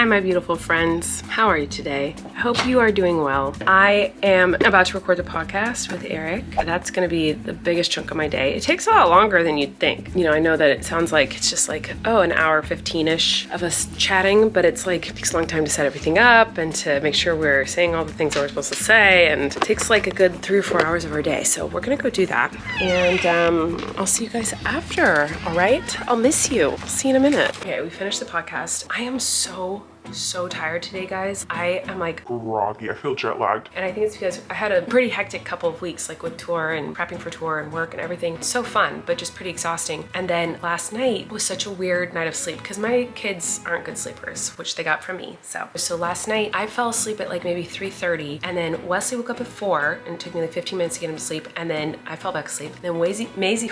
Hi, my beautiful friends. How are you today? I hope you are doing well. I am about to record the podcast with Eric. That's going to be the biggest chunk of my day. It takes a lot longer than you'd think. You know, I know that it sounds like it's just like, oh, an hour 15-ish of us chatting, but it's like, it takes a long time to set everything up and to make sure we're saying all the things that we're supposed to say. And it takes like a good 3 or 4 hours of our day. So we're going to go do that. And I'll see you guys after, all right? I'll miss you. I'll see you in a minute. Okay, we finished the podcast. I am so tired today, guys. I am like groggy. I feel jet lagged. And I think it's because I had a pretty hectic couple of weeks, like with tour and prepping for tour and work and everything. So fun, but just pretty exhausting. And then last night was such a weird night of sleep because my kids aren't good sleepers, which they got from me. So last night I fell asleep at like maybe 3:30, and then Wesley woke up at 4, and it took me like 15 minutes to get him to sleep, and then I fell back asleep. And then Maisie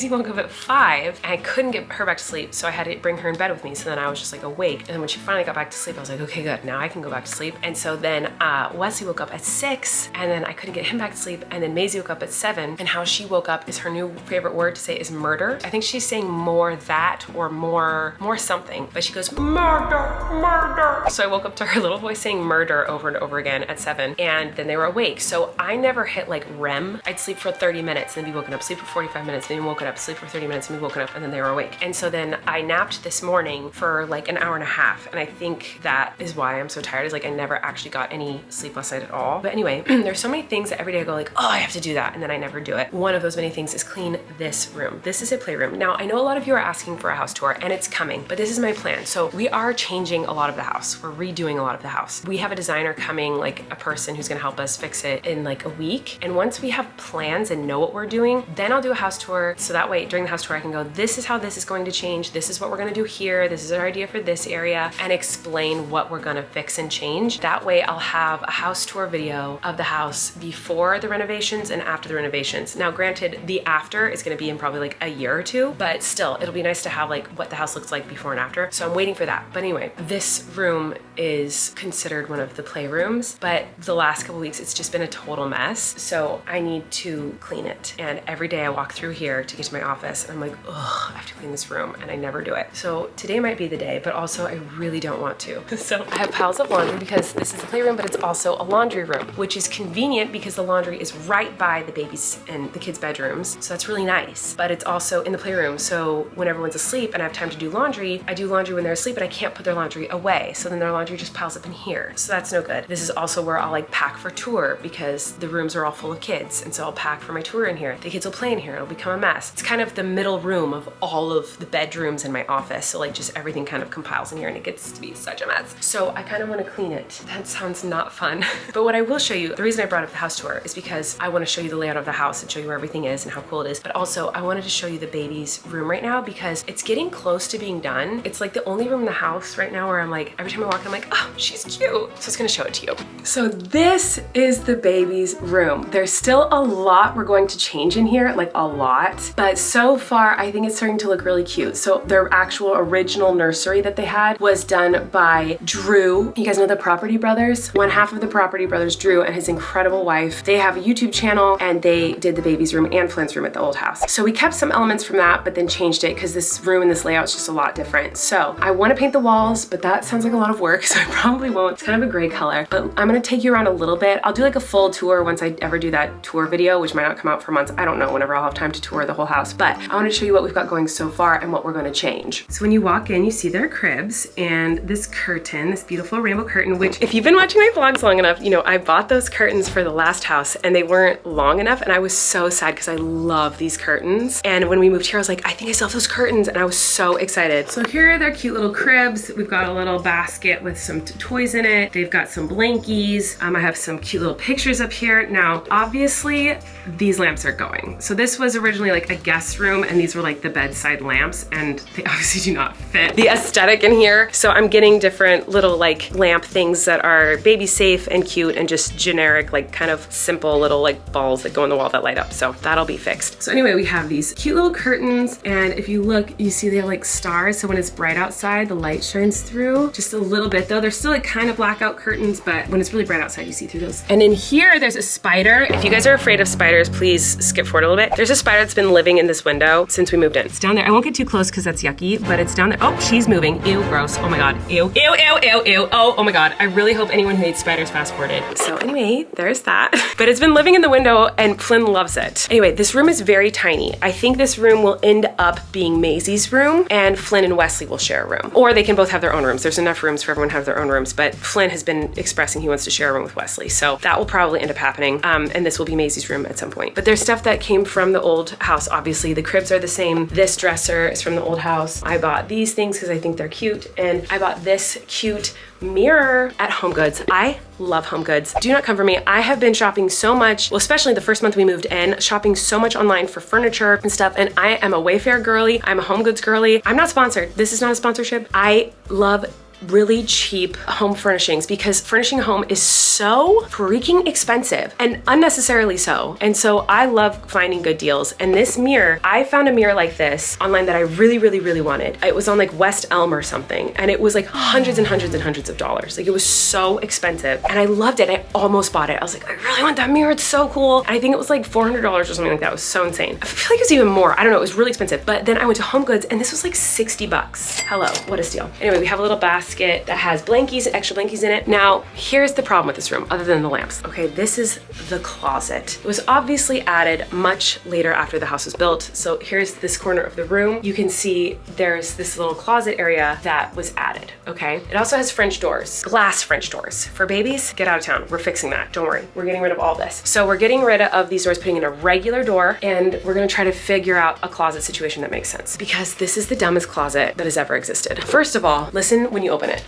woke up at 5, and I couldn't get her back to sleep, so I had to bring her in bed with me. So then I was just like awake, and then when she finally got back to sleep, I was like, okay, good, now I can go back to sleep. And so then Wesley woke up at 6, and then I couldn't get him back to sleep, and then Maisie woke up at 7, and how she woke up is her new favorite word to say is murder. I think she's saying more that or more something, but she goes, murder. So I woke up to her little voice saying murder over and over again at 7, and then they were awake. So I never hit like REM. I'd sleep for 30 minutes, and then be woken up, sleep for 45 minutes, then be woken up, sleep for 30 minutes, and be woken up, and then they were awake. And so then I napped this morning for like an hour and a half, and I think that is why I'm so tired, is like I never actually got any sleep last night at all. But anyway, there's so many things that every day I go like, oh, I have to do that, and then I never do it. One of those many things is clean this room. This is a playroom. Now, I know a lot of you are asking for a house tour, and it's coming, but this is my plan. So we are changing a lot of the house. We're redoing a lot of the house. We have a designer coming, like a person who's gonna help us fix it in like a week. And once we have plans and know what we're doing, then I'll do a house tour. So that way during the house tour, I can go, this is how this is going to change. This is what we're gonna do here. This is our idea for this area, and explain what we're gonna fix and change. That way I'll have a house tour video of the house before the renovations and after the renovations. Now, granted, the after is gonna be in probably like a year or two, but still, it'll be nice to have like what the house looks like before and after. So I'm waiting for that. But anyway, this room is considered one of the playrooms, but the last couple weeks, it's just been a total mess. So I need to clean it. And every day I walk through here to get to my office, and I'm like, ugh, I have to clean this room, and I never do it. So today might be the day, but also I really don't want to. So I have piles of laundry because this is a playroom, but it's also a laundry room, which is convenient because the laundry is right by the babies and the kids' bedrooms. So that's really nice, but it's also in the playroom. So when everyone's asleep and I have time to do laundry, I do laundry when they're asleep, but I can't put their laundry away. So then their laundry just piles up in here. So that's no good. This is also where I'll like pack for tour because the rooms are all full of kids. And so I'll pack for my tour in here. The kids will play in here. It'll become a mess. It's kind of the middle room of all of the bedrooms in my office. So like just everything kind of compiles in here, and it gets to be such a mess. So I kind of want to clean it. That sounds not fun. But what I will show you, the reason I brought up the house tour is because I want to show you the layout of the house and show you where everything is and how cool it is. But also I wanted to show you the baby's room right now because it's getting close to being done. It's like the only room in the house right now where I'm like, every time I walk in, I'm like, oh, she's cute. So I was gonna show it to you. So this is the baby's room. There's still a lot we're going to change in here, like a lot. But so far, I think it's starting to look really cute. So their actual original nursery that they had was done by Drew. You guys know the Property Brothers? One half of the Property Brothers, Drew, and his incredible wife. They have a YouTube channel, and they did the baby's room and Flint's room at the old house. So we kept some elements from that, but then changed it because this room and this layout is just a lot different. So I want to paint the walls, but that sounds like a lot of work, so I probably won't. It's kind of a gray color, but I'm gonna take you around a little bit. I'll do like a full tour once I ever do that tour video, which might not come out for months. I don't know, whenever I'll have time to tour the whole house, but I wanted to show you what we've got going so far and what we're gonna change. So when you walk in, you see their cribs and this curtain, this beautiful rainbow curtain, which if you've been watching my vlogs long enough, you know, I bought those curtains for the last house and they weren't long enough, and I was so sad because I love these curtains. And when we moved here, I was like, I think I still have those curtains, and I was so excited. So here are their cute little cribs. We've got a little basket with some toys in it. They've got some blankies. I have some cute little pictures up here. Now, obviously, these lamps are going. So this was originally like a guest room, and these were like the bedside lamps, and they obviously do not fit the aesthetic in here. So I'm getting different little like lamp things that are baby safe and cute and just generic, like kind of simple little like balls that go in the wall that light up. So that'll be fixed. So anyway, we have these cute little curtains, and if you look, you see they have like stars. So when it's bright outside, the light shines through just a little bit though. They're still like kind of blackout curtains, but when it's really bright outside, you see through those. And in here, there's a spider. If you guys are afraid of spiders, please skip forward a little bit. There's a spider that's been living in this window since we moved in. It's down there. I won't get too close because that's yucky, but it's down there. Oh, she's moving. Ew, gross. gross. Oh my God, ew, ew, ew, ew, ew. Oh my God, I really hope anyone who hates spiders fast forwarded. So anyway, there's that. But it's been living in the window and Flynn loves it. Anyway, this room is very tiny. I think this room will end up being Maisie's room and Flynn and Wesley will share a room. Or they can both have their own rooms. There's enough rooms for everyone to have their own rooms, but Flynn has been expressing he wants to share a room with Wesley. So that will probably end up happening. And this will be Maisie's room at some point. But there's stuff that came from the old house. Obviously the cribs are the same. This dresser is from the old house. I bought these things because I think they're cute. And I bought this cute mirror at HomeGoods. I love HomeGoods. Do not come for me. I have been shopping so much, well, especially the first month we moved in, shopping so much online for furniture and stuff. And I am a Wayfair girly. I'm a HomeGoods girly. I'm not sponsored. This is not a sponsorship. I love really cheap home furnishings because furnishing a home is so freaking expensive and unnecessarily so. And so I love finding good deals. And this mirror, I found a mirror like this online that I really, really, really wanted. It was on like West Elm or something. And it was like hundreds and hundreds and hundreds of dollars. Like it was so expensive and I loved it. I almost bought it. I was like, I really want that mirror. It's so cool. And I think it was like $400 or something like that. It was so insane. I feel like it was even more. I don't know. It was really expensive. But then I went to HomeGoods and this was like 60 bucks. Hello, what a steal. Anyway, we have a little basket that has blankies, extra blankies in it. Now, here's the problem with this room, other than the lamps. Okay, this is the closet. It was obviously added much later after the house was built. So here's this corner of the room. You can see there's this little closet area that was added, okay? It also has French doors, glass French doors. For babies, get out of town. We're fixing that, don't worry. We're getting rid of all this. So we're getting rid of these doors, putting in a regular door, and we're gonna try to figure out a closet situation that makes sense because this is the dumbest closet that has ever existed. First of all, listen when you open it.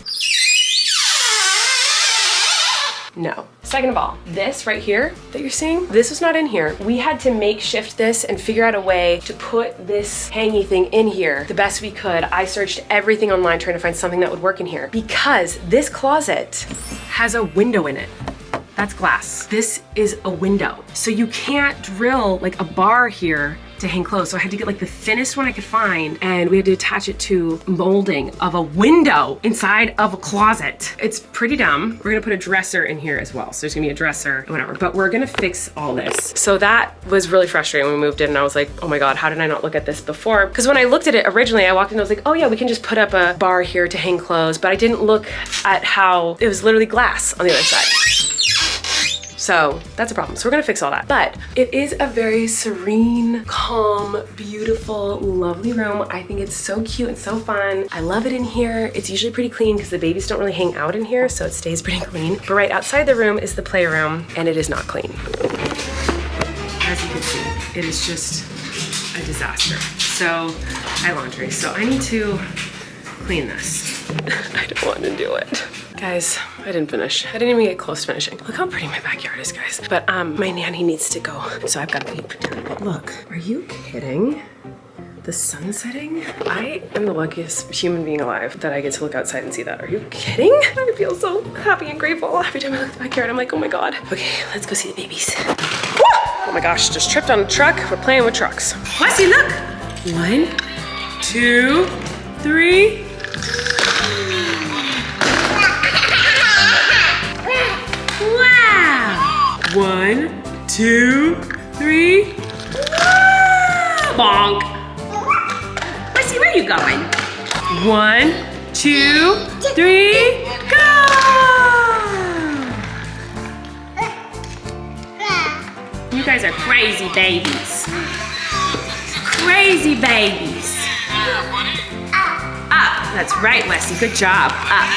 No. Second of all, this right here that you're seeing, this was not in here. We had to makeshift this and figure out a way to put this hangy thing in here the best we could. I searched everything online trying to find something that would work in here because this closet has a window in it. That's glass. This is a window. So you can't drill like a bar here to hang clothes. So I had to get like the thinnest one I could find and we had to attach it to molding of a window inside of a closet. It's pretty dumb. We're gonna put a dresser in here as well. So there's gonna be a dresser, whatever, but we're gonna fix all this. So that was really frustrating when we moved in and I was like, oh my God, how did I not look at this before? Because when I looked at it originally, I walked in and I was like, oh yeah, we can just put up a bar here to hang clothes, but I didn't look at how it was literally glass on the other side. So that's a problem. So we're gonna fix all that. But it is a very serene, calm, beautiful, lovely room. I think it's so cute and so fun. I love it in here. It's usually pretty clean because the babies don't really hang out in here, so it stays pretty clean. But right outside the room is the playroom and it is not clean. As you can see, it is just a disaster. So I laundry. So I need to clean this. I don't want to do it. Guys, I didn't finish. I didn't even get close to finishing. Look how pretty my backyard is, guys. But my nanny needs to go, so I've got to leave. Look, are you kidding? The sun setting? I am the luckiest human being alive that I get to look outside and see that. Are you kidding? I feel so happy and grateful. Every time I look at the backyard, I'm like, oh my God. Okay, let's go see the babies. Woo! Oh my gosh, just tripped on a truck. We're playing with trucks. Wesley, look! 1, 2, 3. Wow! 1, 2, 3. Bonk! Wesley, where are you going? 1, 2, 3, go! You guys are crazy babies. Crazy babies. Up. That's right, Wesley. Good job. Up.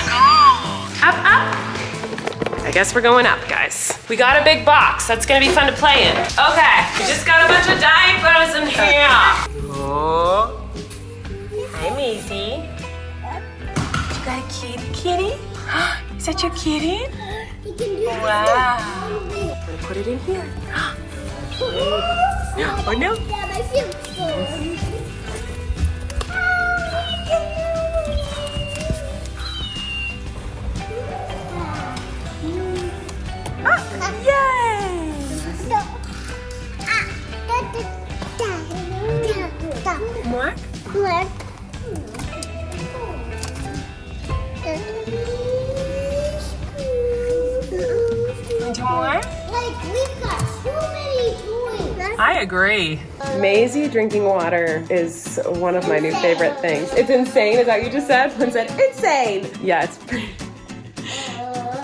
Up, up. I guess we're going up, guys. We got a big box. That's gonna be fun to play in. Okay, we just got a bunch of diapers in here. Oh. Hi, Maisie. You got a kitty, kitty? Is that your kitty? Wow. I'm gonna put it in here. Oh no. Yay! More? More. Want more? Like, we've got so many toys. I agree. Maisie drinking water is one of my new favorite things. It's insane, is that what you just said? One said, insane. Yeah,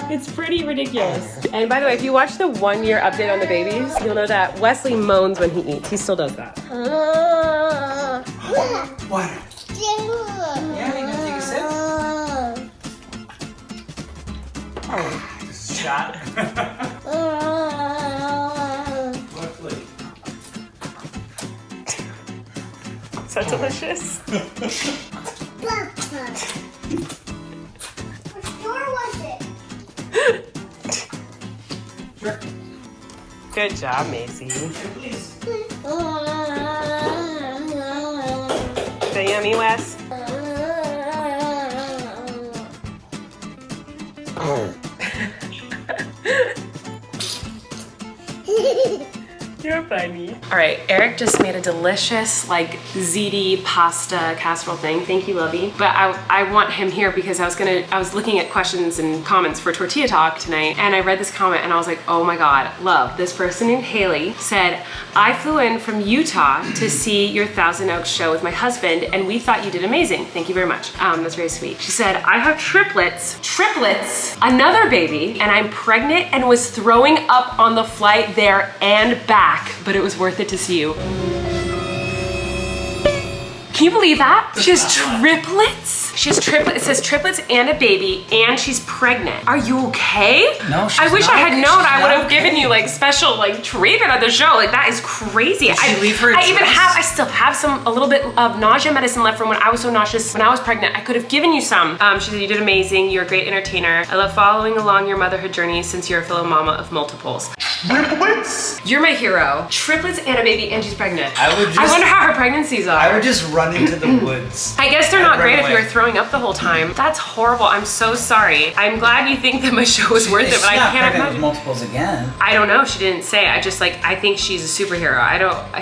it's pretty ridiculous. And by the way, if you watch the 1 year update on the babies, you'll know that Wesley moans when he eats. He still does that. Water. Yeah, you gonna take a sip? Oh, just a shot. Lovely. Is that delicious? Which door was it? Sure. Good job, Macy. Please. Is that yummy, Wes? You're funny. All right, Eric just made a delicious like ziti pasta casserole thing. Thank you, Lovey. But I want him here because I was looking at questions and comments for Tortilla Talk tonight, and I read this comment and I was like, oh my God, love. This person named Haley said, I flew in from Utah to see your Thousand Oaks show with my husband, and we thought you did amazing. Thank you very much. That's very sweet. She said, I have triplets, another baby, and I'm pregnant and was throwing up on the flight there and back, but it was worth it to see you. Can you believe that? She has triplets? She has triplets. It says triplets and a baby, and she's pregnant. Are you okay? No, she's I wish not I had okay. known. She's I would not have given you like special like treatment on the show. Like that is crazy. Did she leave her I even address? have. I still have a little bit of nausea medicine left from when I was so nauseous when I was pregnant. I could have given you some. She said you did amazing. You're a great entertainer. I love following along your motherhood journey since you're a fellow mama of multiples. Triplets? You're my hero. Triplets and a baby, and she's pregnant. I wonder how her pregnancies are. I would just run into the woods. I guess they're I'd not run great if you away. were throwing up the whole time. That's horrible. I'm so sorry. I'm glad you think that my show was worth it, but I can't pregnant with imagine. multiples again. I don't know. She didn't say. I think she's a superhero.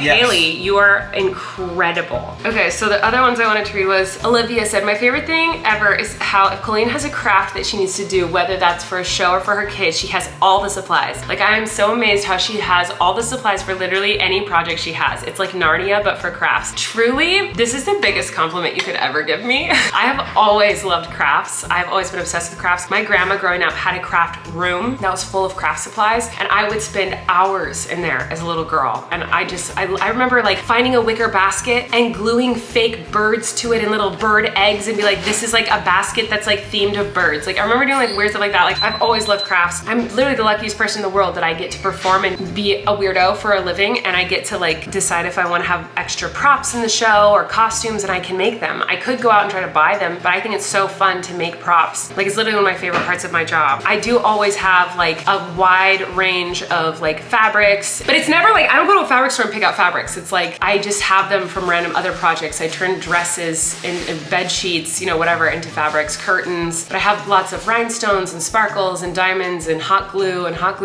Yes. Haley, you are incredible. Okay, so the other ones I wanted to read was Olivia said, my favorite thing ever is how if Colleen has a craft that she needs to do, whether that's for a show or for her kids, she has all the supplies. Like I am so amazed how she has all the supplies for literally any project she has. It's like Narnia, but for crafts. Truly, this is the biggest compliment you could ever give me. I have always loved crafts. I've always been obsessed with crafts. My grandma growing up had a craft room that was full of craft supplies, and I would spend hours in there as a little girl. And I remember like finding a wicker basket and gluing fake birds to it and little bird eggs and be like, this is like a basket that's like themed of birds. Like I remember doing like weird stuff like that. Like I've always loved crafts. I'm literally the luckiest person in the world that I get to perform and be a weirdo for a living, and I get to like decide if I want to have extra props in the show or costumes, and I can make them. I could go out and try to buy them, but I think it's so fun to make props. Like it's literally one of my favorite parts of my job. I do always have like a wide range of like fabrics, but it's never like, I don't go to a fabric store and pick out fabrics. It's like, I just have them from random other projects. I turn dresses and bed sheets, you know, whatever, into fabrics, curtains, but I have lots of rhinestones and sparkles and diamonds and hot glue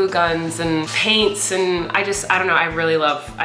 guns and paints, and I don't know, I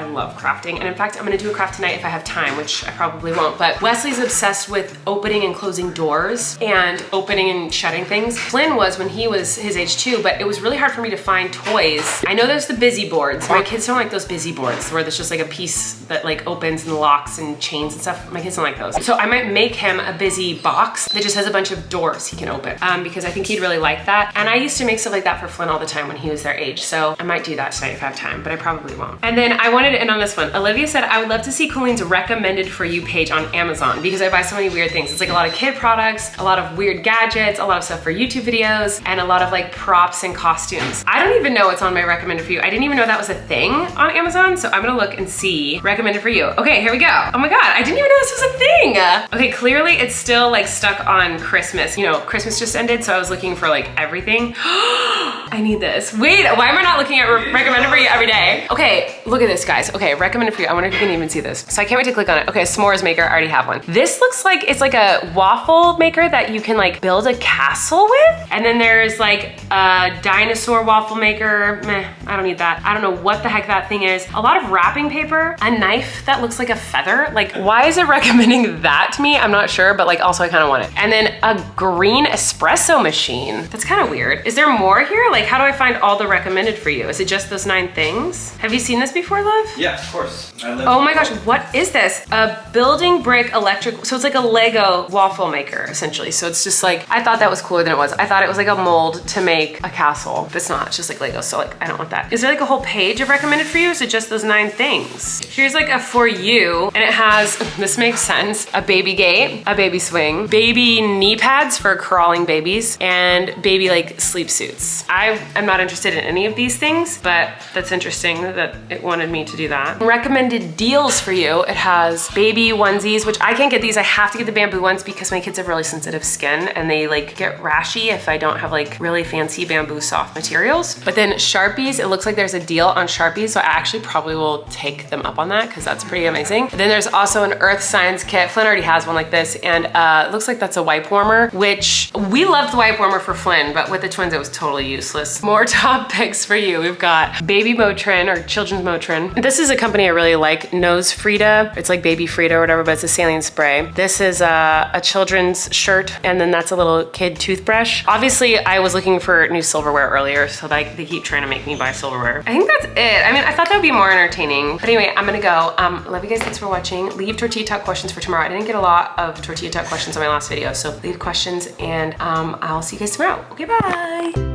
love crafting. And in fact, I'm gonna do a craft tonight if I have time, which I probably won't, but Wesley's obsessed with opening and closing doors and opening and shutting things. Flynn was when he was his age too, but it was really hard for me to find toys. I know there's the busy boards. My kids don't like those busy boards where there's just like a piece that like opens and locks and chains and stuff. My kids don't like those. So I might make him a busy box that just has a bunch of doors he can open because I think he'd really like that. And I used to make stuff like that for Flynn all the time when he was their age. So I might do that tonight if I have time, but I probably won't. And then I wanted to end on this one. Olivia said, I would love to see Colleen's recommended for you page on Amazon because I buy so many weird things. It's like a lot of kid products, a lot of weird gadgets, a lot of stuff for YouTube videos, and a lot of like props and costumes. I don't even know what's on my recommended for you. I didn't even know that was a thing on Amazon, so I'm gonna look and see recommended for you. Okay, here we go. Oh my God, I didn't even know this was a thing. Okay, clearly it's still like stuck on Christmas. You know, Christmas just ended, so I was looking for like everything. I need this. Wait, why am I not looking at recommended for you every day? Okay, look at this, guys. Okay, recommended for you. I wonder if you can even see this. So I can't wait to click on it. Okay, s'mores maker, I already have one. This looks like it's like a waffle maker that you can like build a castle with. And then there's like a dinosaur waffle maker. Meh, I don't need that. I don't know what the heck that thing is. A lot of wrapping paper, a knife that looks like a feather. Like, why is it recommending that to me? I'm not sure, but like also I kind of want it. And then a green espresso machine. That's kind of weird. Is there more here? Like, like, how do I find all the recommended for you? Is it just those 9 things? Have you seen this before, love? Yeah, of course. Oh my gosh, what is this? A building brick electric, so it's like a Lego waffle maker, essentially. So it's just like, I thought that was cooler than it was. I thought it was like a mold to make a castle, but it's not, it's just like Lego, so like, I don't want that. Is there like a whole page of recommended for you? Or is it just those 9 things? Here's like a for you, and it has, this makes sense, a baby gate, a baby swing, baby knee pads for crawling babies, and baby like sleep suits. I am not interested in any of these things, but that's interesting that it wanted me to do that. Recommended deals for you. It has baby onesies, which I can't get these. I have to get the bamboo ones because my kids have really sensitive skin and they like get rashy if I don't have like really fancy bamboo soft materials. But then Sharpies, it looks like there's a deal on Sharpies, so I actually probably will take them up on that because that's pretty amazing. Then there's also an earth science kit. Flynn already has one like this, and it looks like that's a wipe warmer, which we loved the wipe warmer for Flynn, but with the twins it was totally useless. More top picks for you. We've got baby Motrin or children's Motrin. This is a company I really like, Nose Frida. It's like baby Frida or whatever, but it's a saline spray. This is a children's shirt, and then that's a little kid toothbrush. Obviously, I was looking for new silverware earlier, so like they keep trying to make me buy silverware. I think that's it. I mean, I thought that would be more entertaining. But anyway, I'm gonna go. Love you guys, thanks for watching. Leave Tortilla Talk questions for tomorrow. I didn't get a lot of Tortilla Talk questions on my last video, so leave questions and I'll see you guys tomorrow. Okay, bye.